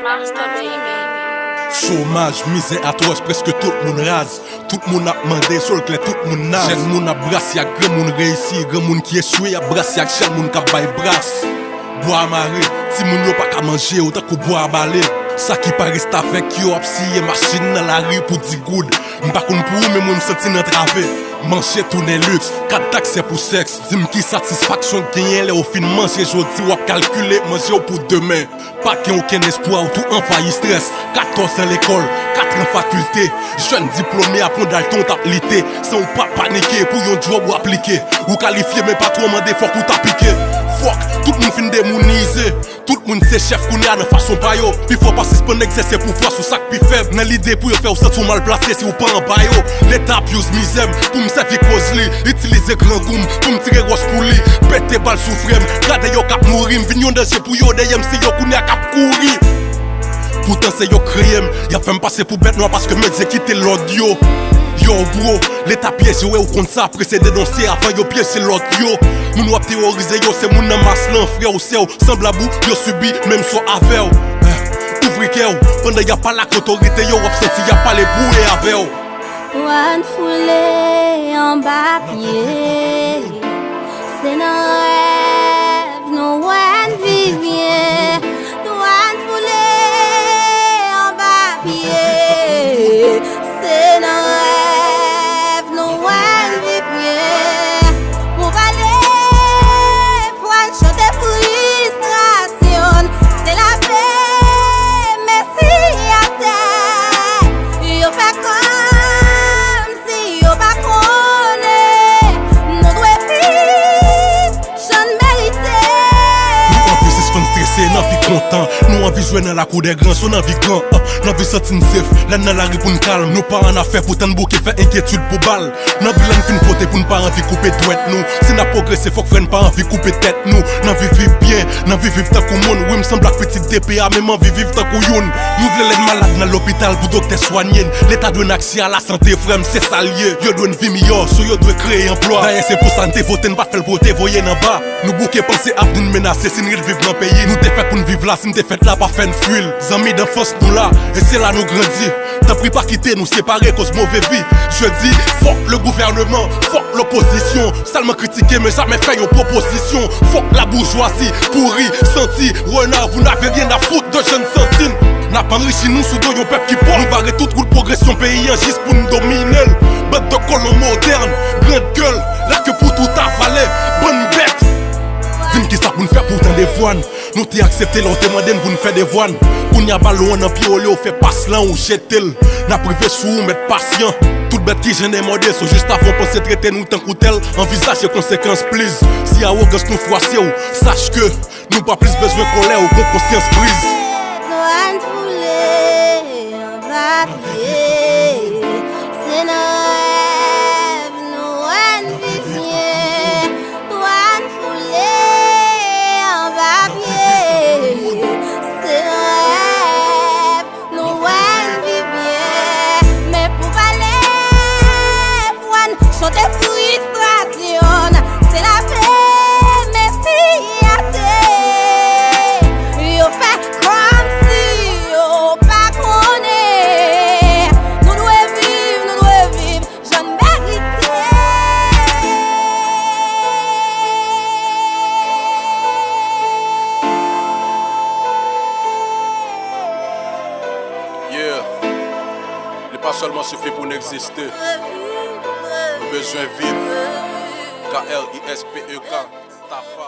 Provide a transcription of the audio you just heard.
Master baby. Chômage, misère atroce, presque tout le monde rase. Tout le monde a demandé, sur le tout le monde nage. Jeune monde a brassé, y'a grand monde réussi. Grand monde qui échoue, y'a brassé, y'a jeune monde qui a bail brasse. Bois maré, si moun yo pas qu'à manger, autant qu'on boit à balai. Ça qui paraît c'est avec yo, absillé machine dans la rue pour 10 goudes. M'pas qu'on pour mais moi m'senti dans travé. Manger tourner luxe, 4 taxes pour sexe. Dis-moi qui satisfaction gagne là au fin manger jodi ou calculer manger pour demain. Pas qu'il aucun espoir ou tout envahi stress. 14 à l'école, 4 en faculté. Jeune diplômé apprendre dans le ton t'appliquer. Sans pas paniquer pour yon job ou appliquer. Ou qualifier mais pas trop demander fort pour t'appliquer. Fuck, tout le monde fin démonisé. Tout le monde c'est chef qu'on y a de façon payo. Puis faut pas suspendre exercer pour voir sous sac puis faible. N'a l'idée pour faire ça tout mal placé si vous pas en bayo. L'état abuse misème pour me servir cause li. Utiliser grand goum pour me tirer roche pour li. Péter balle sous frème, garder yo cap mourir. Vignon danger pour yo deyem si yo qu'on y a cap courir. Pourtant c'est yo crème, y'a fait me passer pour bête noire parce que me dit quitter l'audio. Yo bro, l'état piège yo ou contre ça après c'est dénoncé avant yo piège c'est l'autre yo. Moun wap terroriser yo c'est moun nan masse lan frère ou sœur. Semble à bout, yo subi même soit avec ou. Ouvri kè ou, pendant y'a pas la autorité yo wap senti y'a pas les boules avec ou. One foulé en bas pied. C'est non rêve, non one vivien. One foulé en bas pied. C'est non rêve, non one vivien. Pour aller, pour chanter frustration. C'est la paix, mais si à terre, yo fait comme si yo pas connaît. Nous doit vivre, j'en mérité. Nous envie suspendre stressé, nous envie content. Nous envie jouer dans la cour des grands, son envie grand. Nous envie sentir safe, là dans la rue pour nous calme. Nous pas en affaire pour tant de bouquet faire inquiétude pour balle. Nous envie là fin faute pour nous pas envie couper douette nous. Si nous progresser, faut que frère pas envie couper tête nous. Nous envie vivre bien, nous envie vivre tant qu'on monde. Oui, me semble la petite DPA, même envie vivre tant qu'on youn. Nous voulons l'aide malade dans l'hôpital pour docteur soigner. L'état doit accès à la santé, frère, c'est ça lié. Yo doit une vie meilleure, so yo doit créer emploi. D'ailleurs, c'est pour santé, voter, ne pas faire pour te voyer en bas. Nous bouquet penser à nous menacer, si nous vivre dans le pays. Nous t'es fait pour nous vivre là, si nous t'es fait là, pas faire une fuile. Amis d'enfance, nous là, et c'est là nous grandis. T'as pris pas quitter, nous séparer, cause mauvaise vie. Je dis, fuck le gouvernement, fuck l'opposition. Seulement critiquer, mais jamais faire une proposition. Fuck la bourgeoisie, pourri, senti, renard, vous n'avez rien à foutre de jeunes sentines. N'a pas enrichi nous sous dos, yon peuple qui porte. Nous barrer toute route progression pays, juste pour nous dominer. Bête de colon moderne, grande gueule, là que pour tout avaler, bonne bête. Dis-moi qui ça pour nous faire pourtant des voines. Nous t'y accepté, l'on demandé pour nous faire des voines. Pour n'y a ballon en pied au lieu, on fait passe là ou jeter. N'a privé sous, mettre patient. Toute bête qui j'en ai demandé, sont juste avant penser traiter nous tant qu'outel. Envisage les conséquences, please. Si à August nous froissé ou, sache que nous pas plus besoin de colère ou qu'on conscience prise. One foulé en bas pied. C'est non rêve, non one vivien. One foulé en bas pied. C'est non rêve, non one vivien. Mais pour aller, one chanter frustration. C'est la paix, mais si à terre. Yo fait comme si yo pas connaît. Nous devons vivre, j'en mérite. Yeah, il n'est pas seulement suffit pour n'exister. Besoin de vivre. K-L-I-S-P-E-K, Tafa.